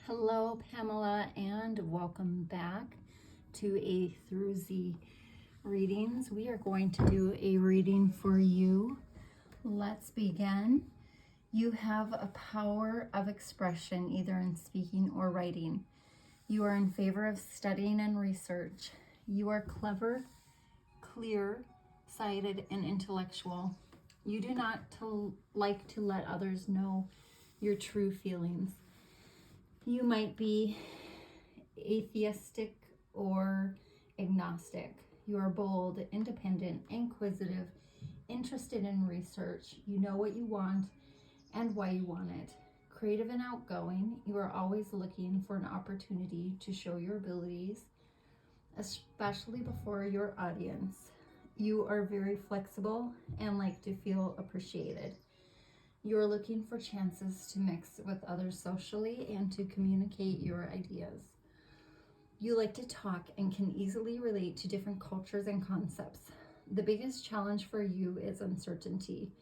Hello, Pamela, and welcome back to A through Z readings. We are going to do a reading for you. Let's begin. You have a power of expression, either in speaking or writing. You are in favor of studying and research. You are clever, clear-sighted, and intellectual. You do not like to let others know your true feelings. You might be atheistic or agnostic. You are bold, independent, inquisitive, interested in research. You know what you want and why you want it. Creative and outgoing. You are always looking for an opportunity to show your abilities, especially before your audience. You are very flexible and like to feel appreciated. You're looking for chances to mix with others socially and to communicate your ideas. You like to talk and can easily relate to different cultures and concepts. The biggest challenge for you is uncertainty.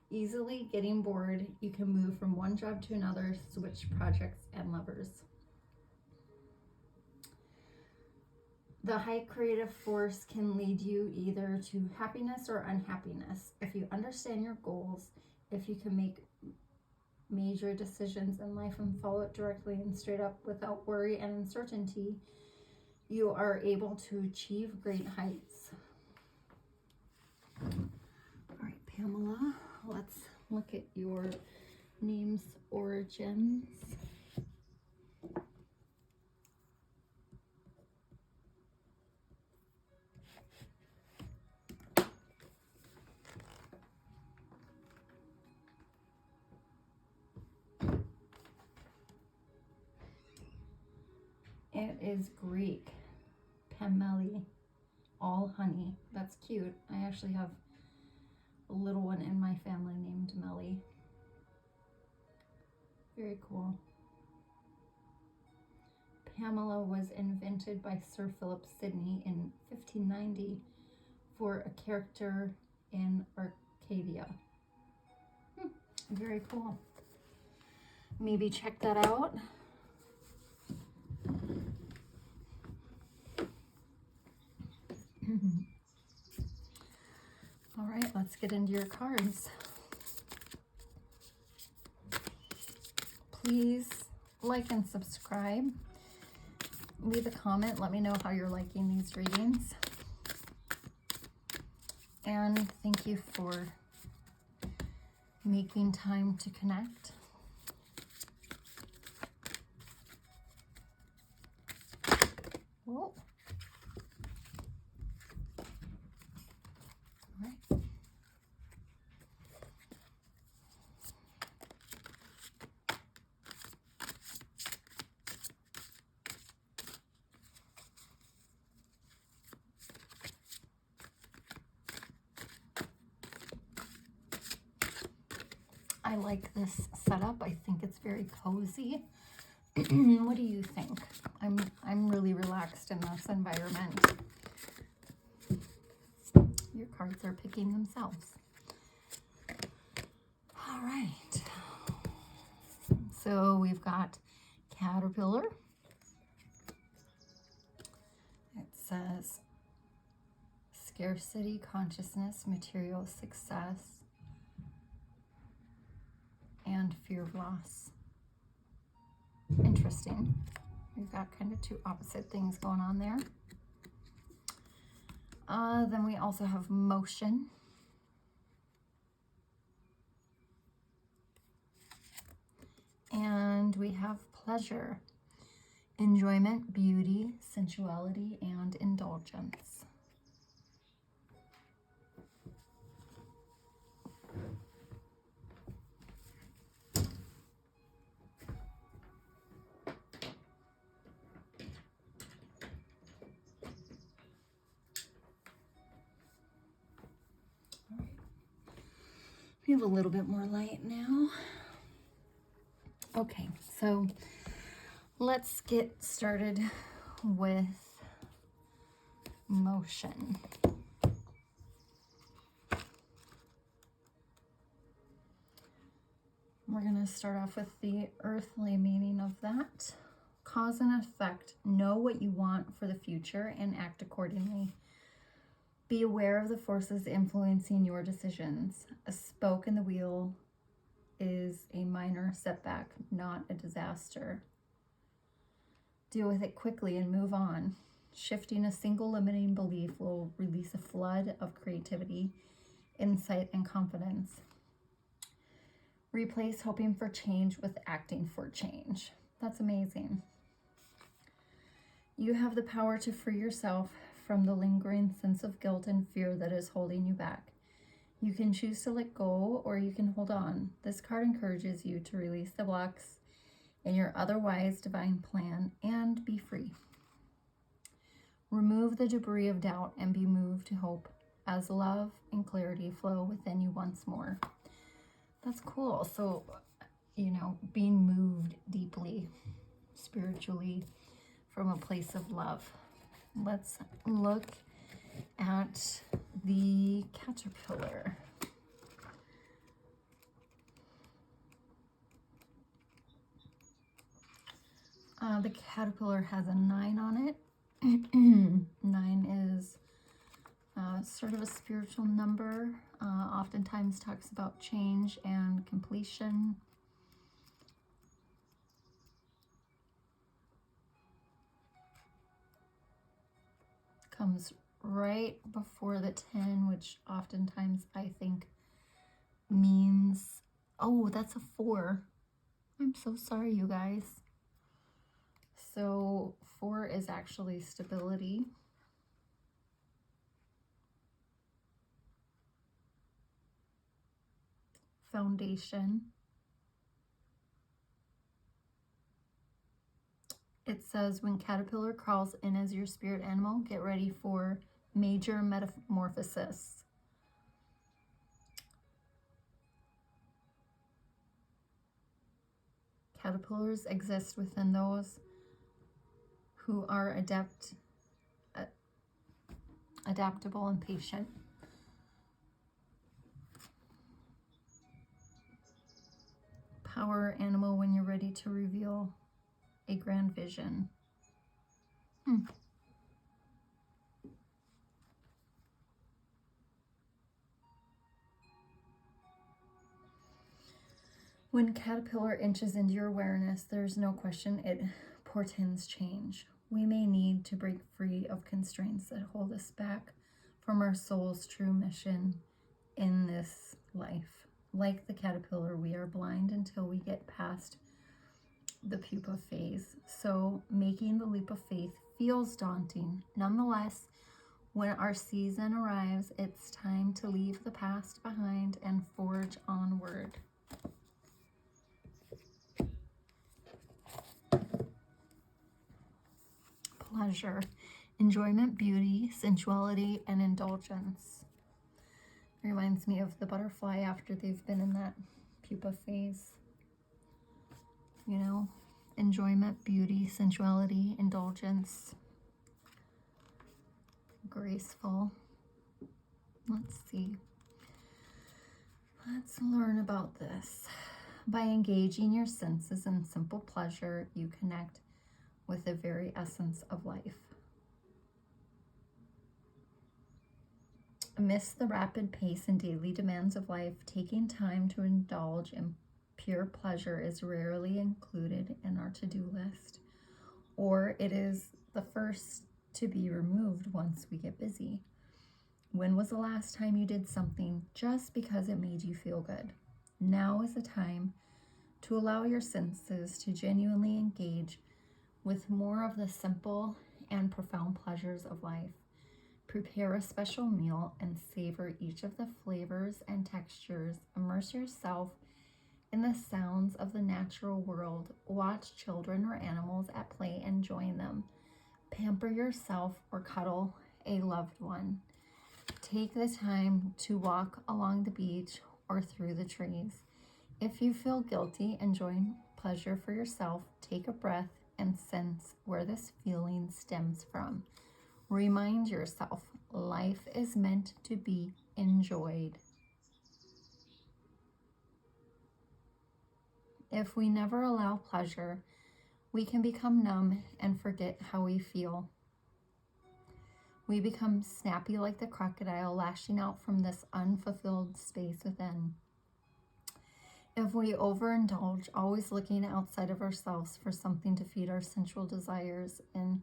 Easily getting bored, you can move from one job to another, switch projects and lovers. The high creative force can lead you either to happiness or unhappiness. If you understand your goals, if you can make major decisions in life and follow it directly and straight up without worry and uncertainty, you are able to achieve great heights. All right, Pamela, let's look at your name's origins. It is Greek. Pamela, all honey. That's cute. I actually have a little one in my family named Melly. Very cool. Pamela was invented by Sir Philip Sidney in 1590 for a character in Arcadia. Very cool. Maybe check that out. All right, let's get into your cards. Please like and subscribe. Leave a comment. Let me know how you're liking these readings. And thank you for making time to connect. Whoa. All right. I like this setup. I think it's very cozy. What do you think? I'm really relaxed in this environment. Your cards are picking themselves. All right. So we've got caterpillar. It says scarcity, consciousness, material success, and fear of loss. Interesting. We've got kind of two opposite things going on there. Then we also have motion. And we have pleasure, enjoyment, beauty, sensuality, and indulgence. We have a little bit more light now. Okay, so let's get started with motion. We're going to start off with the earthly meaning of that. Cause and effect. Know what you want for the future and act accordingly. Be aware of the forces influencing your decisions. A spoke in the wheel is a minor setback, not a disaster. Deal with it quickly and move on. Shifting a single limiting belief will release a flood of creativity, insight, and confidence. Replace hoping for change with acting for change. That's amazing. You have the power to free yourself from the lingering sense of guilt and fear that is holding you back. You can choose to let go or you can hold on. This card encourages you to release the blocks in your otherwise divine plan and be free. Remove the debris of doubt and be moved to hope as love and clarity flow within you once more. That's cool. So, being moved deeply, spiritually, from a place of love. Let's look at the caterpillar. The caterpillar has a 9 on it. 9 is sort of a spiritual number. Oftentimes talks about change and completion. Comes right before the 10, which oftentimes I think means, oh, that's a 4. I'm so sorry, you guys. So 4 is actually stability. Foundation. It says when caterpillar crawls in as your spirit animal, get ready for major metamorphosis. Caterpillars exist within those who are adaptable and patient. Power animal when you're ready to reveal a grand vision. When caterpillar inches into your awareness, there's no question it portends change. We may need to break free of constraints that hold us back from our soul's true mission in this life. Like the caterpillar, we are blind until we get past the pupa phase. So making the leap of faith feels daunting. Nonetheless, when our season arrives, it's time to leave the past behind and forge onward. Pleasure, enjoyment, beauty, sensuality, and indulgence. Reminds me of the butterfly after they've been in that pupa phase. Enjoyment, beauty, sensuality, indulgence, graceful. Let's see. Let's learn about this. By engaging your senses in simple pleasure, you connect with the very essence of life. Amidst the rapid pace and daily demands of life, taking time to indulge in pure pleasure is rarely included in our to-do list, or it is the first to be removed once we get busy. When was the last time you did something just because it made you feel good? Now is the time to allow your senses to genuinely engage with more of the simple and profound pleasures of life. Prepare a special meal and savor each of the flavors and textures. Immerse yourself in the sounds of the natural world. Watch children or animals at play and join them. Pamper yourself or cuddle a loved one. Take the time to walk along the beach or through the trees. If you feel guilty enjoying pleasure for yourself, take a breath and sense where this feeling stems from. Remind yourself, life is meant to be enjoyed. If we never allow pleasure, We can become numb and forget how we feel. We become snappy like the crocodile, lashing out from this unfulfilled space within. If we overindulge, always looking outside of ourselves for something to feed our sensual desires, in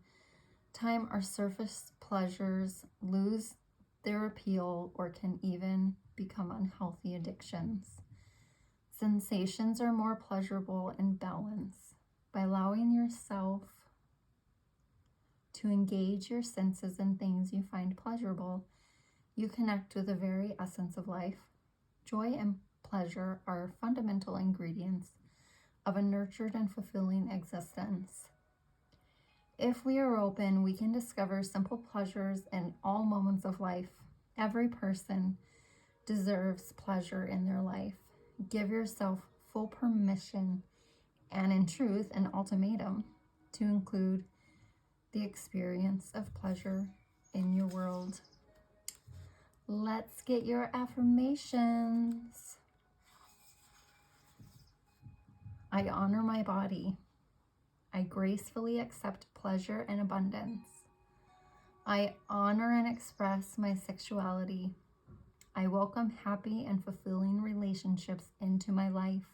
time our surface pleasures lose their appeal or can even become unhealthy addictions. Sensations are more pleasurable in balance. By allowing yourself to engage your senses in things you find pleasurable, you connect with the very essence of life. Joy and pleasure are fundamental ingredients of a nurtured and fulfilling existence. If we are open, we can discover simple pleasures in all moments of life. Every person deserves pleasure in their life. Give yourself full permission and, in truth, an ultimatum to include the experience of pleasure in your world. Let's get your affirmations. I honor my body. I gracefully accept pleasure and abundance. I honor and express my sexuality. I welcome happy and fulfilling relationships into my life.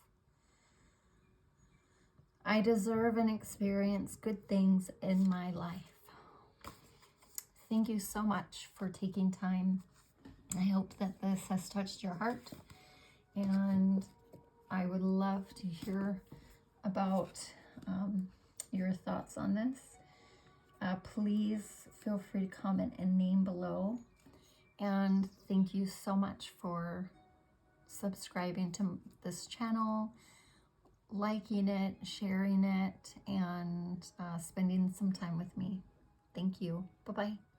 I deserve and experience good things in my life. Thank you so much for taking time. I hope that this has touched your heart, and I would love to hear about your thoughts on this. Please feel free to comment and name below. And thank you so much for subscribing to this channel, liking it, sharing it, and spending some time with me. Thank you. Bye-bye.